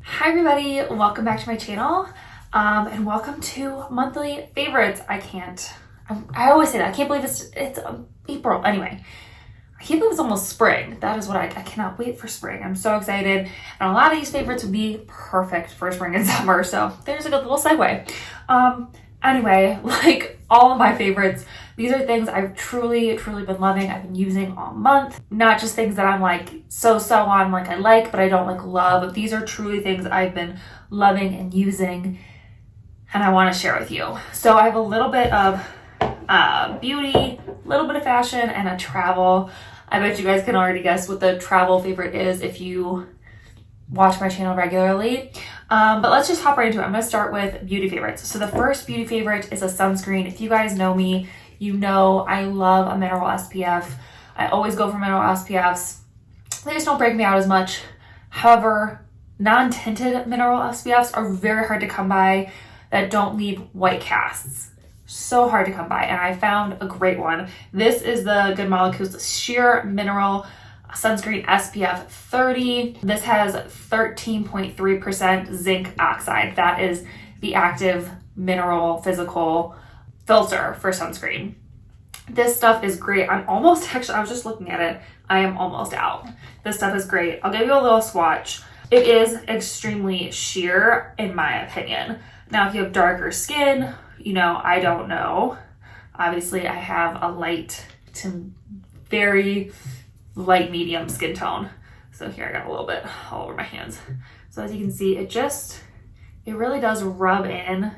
Hi everybody, welcome back to my channel, and welcome to monthly favorites. I always say that, I can't believe it's April. Anyway, I can't believe it's almost spring. That is what I cannot wait for spring. I'm so excited, and a lot of these favorites would be perfect for spring and summer, so there's a good little segue. Anyway, like all of my favorites, these are things I've truly been loving. I've been using all month. Not just things that I'm like so on, like I like, but I don't like love. These are truly things I've been loving and using, and I want to share with you. So I have a little bit of beauty, a little bit of fashion, and a travel. I bet you guys can already guess what the travel favorite is if you watch my channel regularly. But let's just hop right into it. I'm going to start with beauty favorites. So the first beauty favorite is a sunscreen. If you guys know me, you know I love a mineral SPF. I always go for mineral SPFs. They just don't break me out as much. However, non-tinted mineral SPFs are very hard to come by that don't leave white casts. So hard to come by, and I found a great one. This is the Good Molecules Sheer Mineral Sunscreen SPF 30. This has 13.3% zinc oxide. That is the active mineral physical filter for sunscreen. This stuff is great. I was just looking at it. I am almost out. This stuff is great. I'll give you a little swatch. It is extremely sheer in my opinion. Now, if you have darker skin, I don't know. Obviously, I have a light to very light medium skin tone. So here I got a little bit all over my hands. So as you can see, it really does rub in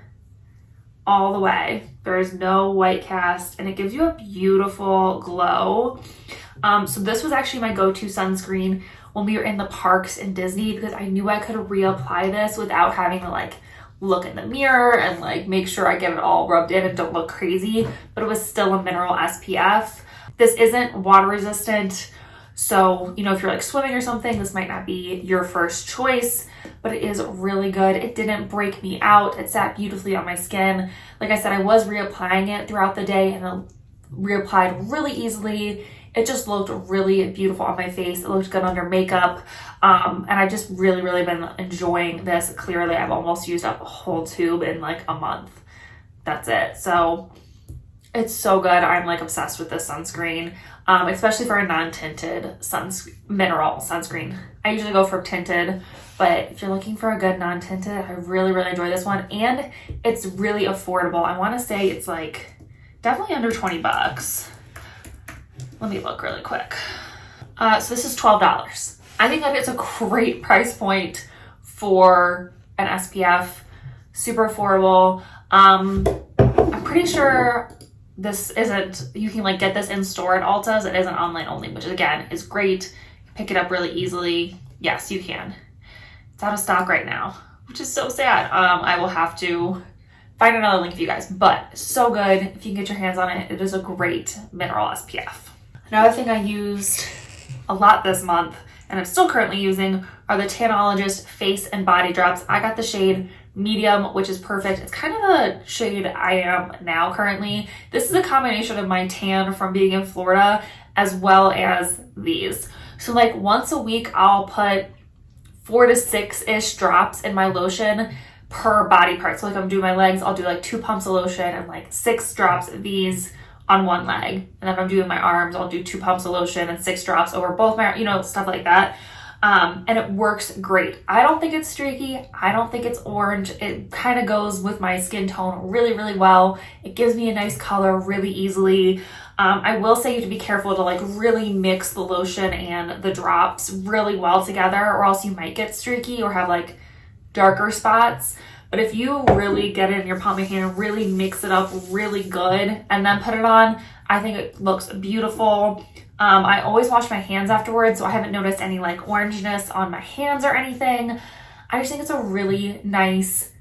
all the way. There's no white cast, and it gives you a beautiful glow. So this was actually my go-to sunscreen when we were in the parks in Disney, because I knew I could reapply this without having to look in the mirror and make sure I get it all rubbed in and don't look crazy, but it was still a mineral SPF. This isn't water resistant, so if you're swimming or something, this might not be your first choice, but it is really good. It didn't break me out. It sat beautifully on my skin. Like I said, I was reapplying it throughout the day, and it reapplied really easily. It just looked really beautiful on my face. It looked good under makeup. And I just really been enjoying this. Clearly, I've almost used up a whole tube in a month. That's it. So it's so good. I'm obsessed with this sunscreen, especially for a non-tinted mineral sunscreen. I usually go for tinted, but if you're looking for a good non-tinted, I really enjoy this one. And it's really affordable. I want to say it's definitely under 20 bucks. Let me look really quick. So this is $12. I think that it's a great price point for an SPF. Super affordable. I'm pretty sure you can get this in store at Ulta's. It isn't online only, which again is great. You pick it up really easily. Yes, you can. It's out of stock right now, which is so sad. I will have to find another link for you guys, but so good. If you can get your hands on it, it is a great mineral SPF. Another thing I used a lot this month, and I'm still currently using, are the Tanologist face and body drops. I got the shade medium, which is perfect. It's kind of the shade I am now currently. This is a combination of my tan from being in Florida as well as these. So once a week, I'll put 4 to 6-ish drops in my lotion per body part. So I'm doing my legs, I'll do 2 pumps of lotion and 6 drops of these on one leg. And then if I'm doing my arms, I'll do 2 pumps of lotion and 6 drops over both my, stuff like that. And it works great. I don't think it's streaky. I don't think it's orange. It kind of goes with my skin tone really well. It gives me a nice color really easily. I will say you have to be careful to really mix the lotion and the drops really well together, or else you might get streaky or have darker spots. But if you really get it in your palm of your hand, really mix it up really good, and then put it on, I think it looks beautiful. I always wash my hands afterwards, so I haven't noticed any orangeness on my hands or anything. I just think it's a really nice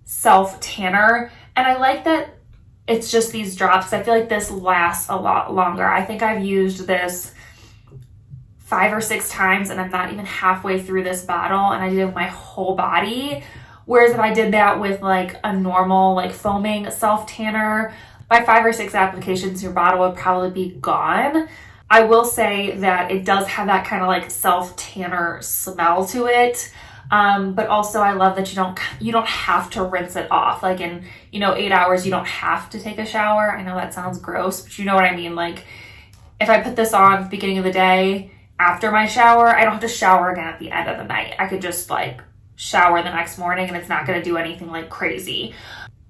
self-tanner, and I like that it's just these drops. I feel like this lasts a lot longer. I think I've used this 5 or 6 times, and I'm not even halfway through this bottle, and I did my whole body. Whereas if I did that with a normal foaming self-tanner, by 5 or 6 applications, your bottle would probably be gone. I will say that it does have that kind of self-tanner smell to it. But also I love that you don't have to rinse it off. Like in, 8 hours, you don't have to take a shower. I know that sounds gross, but you know what I mean? Like if I put this on at the beginning of the day after my shower, I don't have to shower again at the end of the night. I could just like shower the next morning and it's not going to do anything like crazy.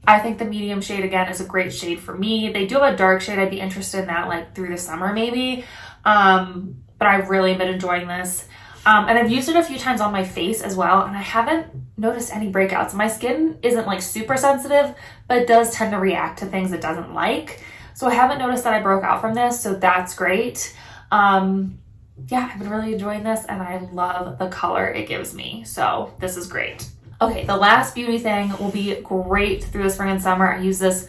I think the medium shade again is a great shade for me. They do have a dark shade. I'd be interested in that like through the summer maybe. But I've really been enjoying this. And I've used it a few times on my face as well, and I haven't noticed any breakouts. My skin isn't like super sensitive, but it does tend to react to things it doesn't like. So I haven't noticed that I broke out from this, so that's great. Yeah, I've been really enjoying this, and I love the color it gives me. So this is great. Okay, the last beauty thing will be great through the spring and summer. I use this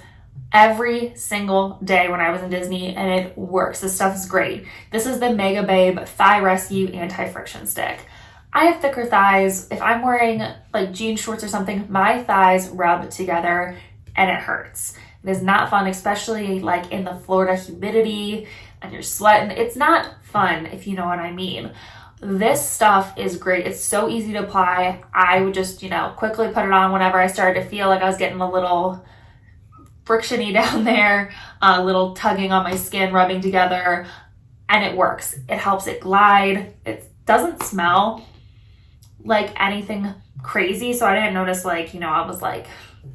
every single day when I was in Disney, and it works. This stuff is great. This is the Mega Babe Thigh Rescue Anti-Friction Stick. I have thicker thighs. If I'm wearing like jean shorts or something, my thighs rub together and it hurts. It is not fun, especially like in the Florida humidity and you're sweating. It's not fun, if you know what I mean. This stuff is great. It's so easy to apply. I would just, quickly put it on whenever I started to feel like I was getting a little frictiony down there, a little tugging on my skin, rubbing together, and it works. It helps it glide. It doesn't smell like anything crazy, so I didn't notice like, I was like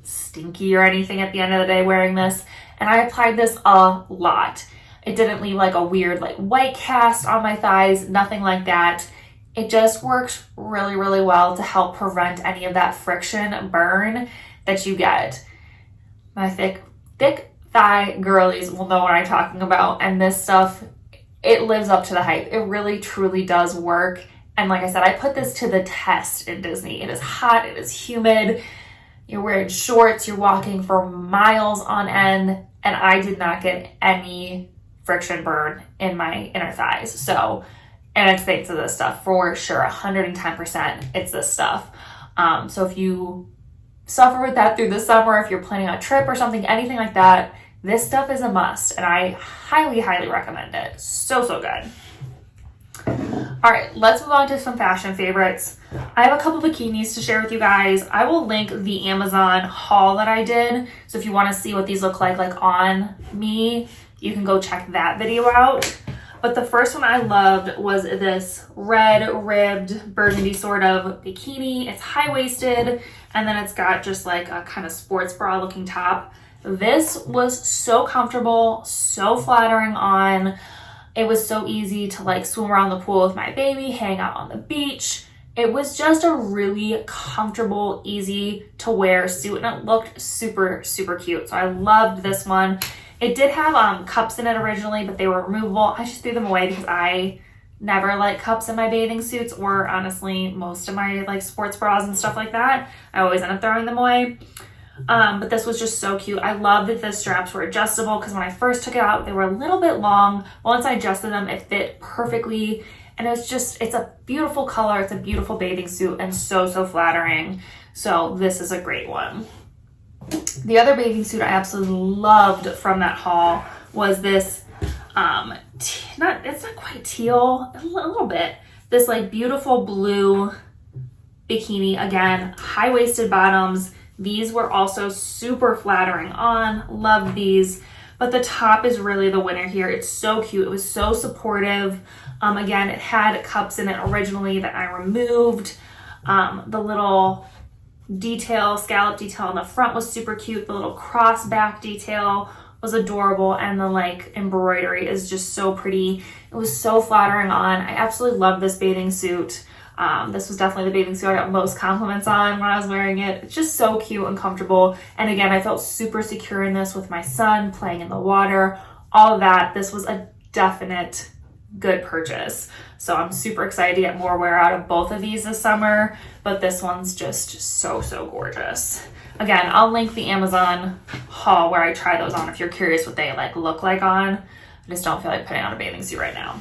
stinky or anything at the end of the day wearing this. And I applied this a lot. It didn't leave like a weird like white cast on my thighs, nothing like that. It just works really, really well to help prevent any of that friction burn that you get. My thick thigh girlies will know what I'm talking about, and this stuff, it lives up to the hype. It really, truly does work. And like I said, I put this to the test in Disney. It is hot, it is humid, you're wearing shorts, you're walking for miles on end, and I did not get any friction burn in my inner thighs. So, and it's thanks to this stuff for sure, 110%, it's this stuff. So if you suffer with that through the summer, if you're planning a trip or something, anything like that, this stuff is a must, and I highly, highly recommend it. So, so good. All right, let's move on to some fashion favorites. I have a couple bikinis to share with you guys. I will link the Amazon haul that I did, so if you want to see what these look like on me, you can go check that video out. But the first one I loved was this red ribbed burgundy sort of bikini. It's high-waisted, and then it's got just like a kind of sports bra looking top. This was so comfortable, so flattering on. It was so easy to like swim around the pool with my baby, hang out on the beach. It was just a really comfortable, easy to wear suit, and it looked super, super cute. So I loved this one. It did have cups in it originally, but they were removable. I just threw them away because I never like cups in my bathing suits, or honestly, most of my like sports bras and stuff like that. I always end up throwing them away. But this was just so cute. I loved that the straps were adjustable because when I first took it out, they were a little bit long. Once I adjusted them, it fit perfectly. And it's a beautiful color. It's a beautiful bathing suit and so, so flattering. So this is a great one. The other bathing suit I absolutely loved from that haul was this, it's not quite teal, a little bit. This like beautiful blue bikini, again, high-waisted bottoms. These were also super flattering on, loved these. But the top is really the winner here. It's so cute. It was so supportive. Again, it had cups in it originally that I removed. The little scallop detail on the front was super cute. The little cross back detail was adorable, and the like embroidery is just so pretty. It was so flattering on. I absolutely love this bathing suit. This was definitely the bathing suit I got most compliments on when I was wearing it. It's just so cute and comfortable. And again, I felt super secure in this with my son playing in the water, all of that. This was a definite good purchase. So I'm super excited to get more wear out of both of these this summer, but this one's just so, so gorgeous. Again, I'll link the Amazon haul where I try those on if you're curious what they like look like on. I just don't feel like putting on a bathing suit right now.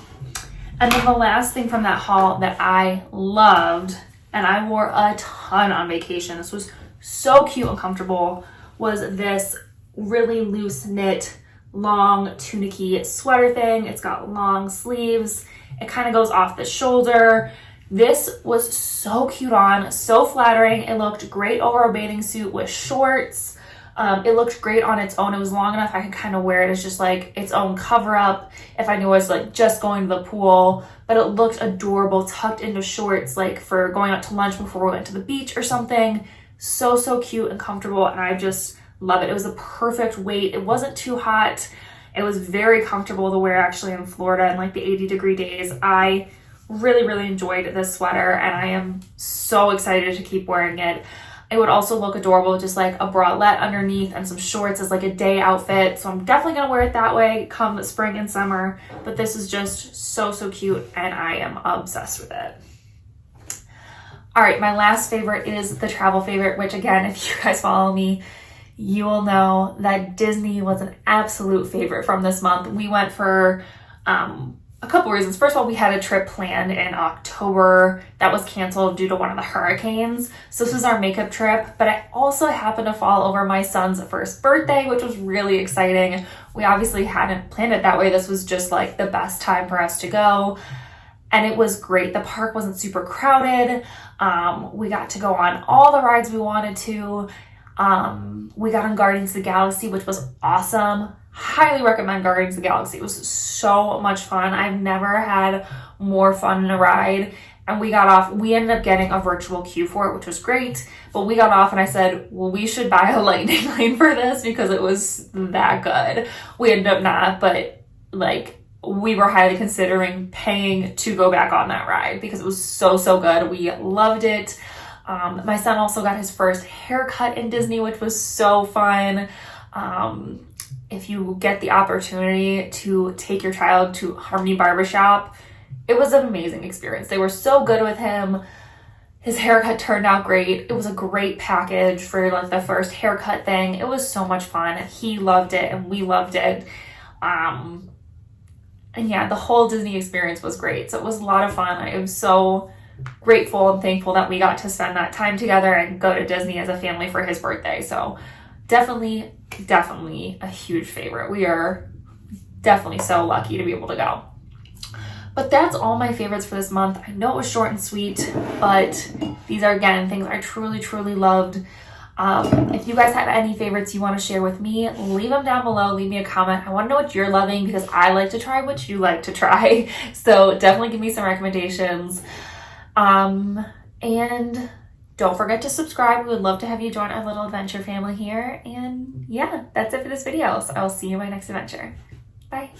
And then the last thing from that haul that I loved, and I wore a ton on vacation, this was so cute and comfortable, was this really loose knit, long tunicky sweater thing. It's got long sleeves. It kind of goes off the shoulder. This was so cute on, so flattering. It looked great over a bathing suit with shorts. It looked great on its own. It was long enough I could kind of wear it as just like its own cover up if I knew I was like just going to the pool, but it looked adorable tucked into shorts, like for going out to lunch before we went to the beach or something. So cute and comfortable, and I just love it. It was a perfect weight. It wasn't too hot. It was very comfortable to wear actually in Florida in like the 80-degree days. I really enjoyed this sweater, and I am so excited to keep wearing it. It would also look adorable just like a bralette underneath and some shorts as like a day outfit. So I'm definitely going to wear it that way come spring and summer. But this is just so cute, and I am obsessed with it. All right, my last favorite is the travel favorite, which again, if you guys follow me, you will know that Disney was an absolute favorite from this month. We went for a couple reasons. First of all, we had a trip planned in October that was canceled due to one of the hurricanes. So this was our makeup trip, but it also happened to fall over my son's first birthday, which was really exciting. We obviously hadn't planned it that way. This was just like the best time for us to go. And it was great. The park wasn't super crowded. We got to go on all the rides we wanted to. We got on Guardians of the Galaxy, which was awesome. Highly recommend Guardians of the Galaxy. It was so much fun. I've never had more fun in a ride. And we got off, we ended up getting a virtual queue for it, which was great. But we got off and I said, well, we should buy a lightning lane for this because it was that good. We ended up not, but like we were highly considering paying to go back on that ride because it was so good. We loved it. My son also got his first haircut in Disney, which was so fun. If you get the opportunity to take your child to Harmony Barbershop, it was an amazing experience. They were so good with him. His haircut turned out great. It was a great package for like the first haircut thing. It was so much fun. He loved it and we loved it. And yeah, the whole Disney experience was great. So it was a lot of fun. I am so grateful and thankful that we got to spend that time together and go to Disney as a family for his birthday. So definitely a huge favorite. We are definitely so lucky to be able to go. But that's all my favorites for this month. I know it was short and sweet, but these are again things I truly loved. If you guys have any favorites you want to share with me, leave them down below. Leave me a comment. I want to know what you're loving because I like to try what you like to try. So definitely give me some recommendations. And don't forget to subscribe. We would love to have you join our little adventure family here. And yeah, that's it for this video. So I'll see you in my next adventure. Bye.